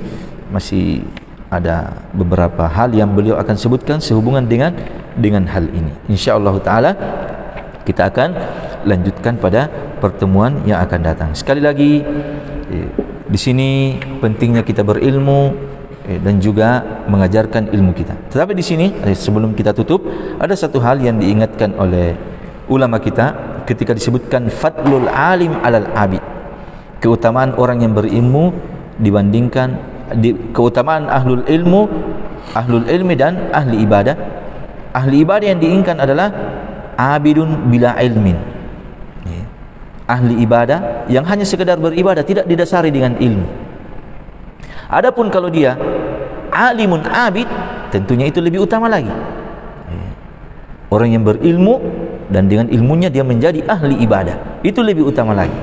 masih ada beberapa hal yang beliau akan sebutkan sehubungan dengan hal ini. Insyaallah taala kita akan lanjutkan pada pertemuan yang akan datang. Sekali lagi di sini pentingnya kita berilmu dan juga mengajarkan ilmu kita. Tetapi di sini sebelum kita tutup ada satu hal yang diingatkan oleh ulama kita ketika disebutkan fadlul alim alal abid, keutamaan orang yang berilmu dibandingkan keutamaan ahlul ilmi dan ahli ibadah. Ahli ibadah yang diinginkan adalah abidun bila ilmin, ahli ibadah yang hanya sekedar beribadah tidak didasari dengan ilmu. Adapun kalau dia alimun abid, tentunya itu lebih utama lagi. Orang yang berilmu dan dengan ilmunya dia menjadi ahli ibadah, itu lebih utama lagi.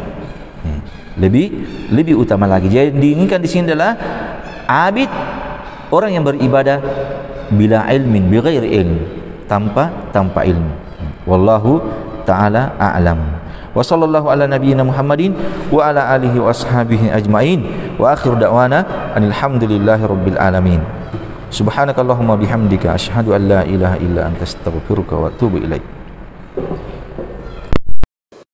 Lebih utama lagi. Jadi diinginkan di sini adalah abid, orang yang beribadah bila ilmin, bighairi ilm, tanpa ilmu. Wallahu ta'ala a'lam. Wa sallallahu ala nabiyyina Muhammadin wa ala alihi wa ashabihi ajmain. Wa akhir da'wana alhamdulillahi rabbil alamin. Subhanakallahumma bihamdika asyhadu an la ilaha illa anta astaghfiruka wa atubu ilaik.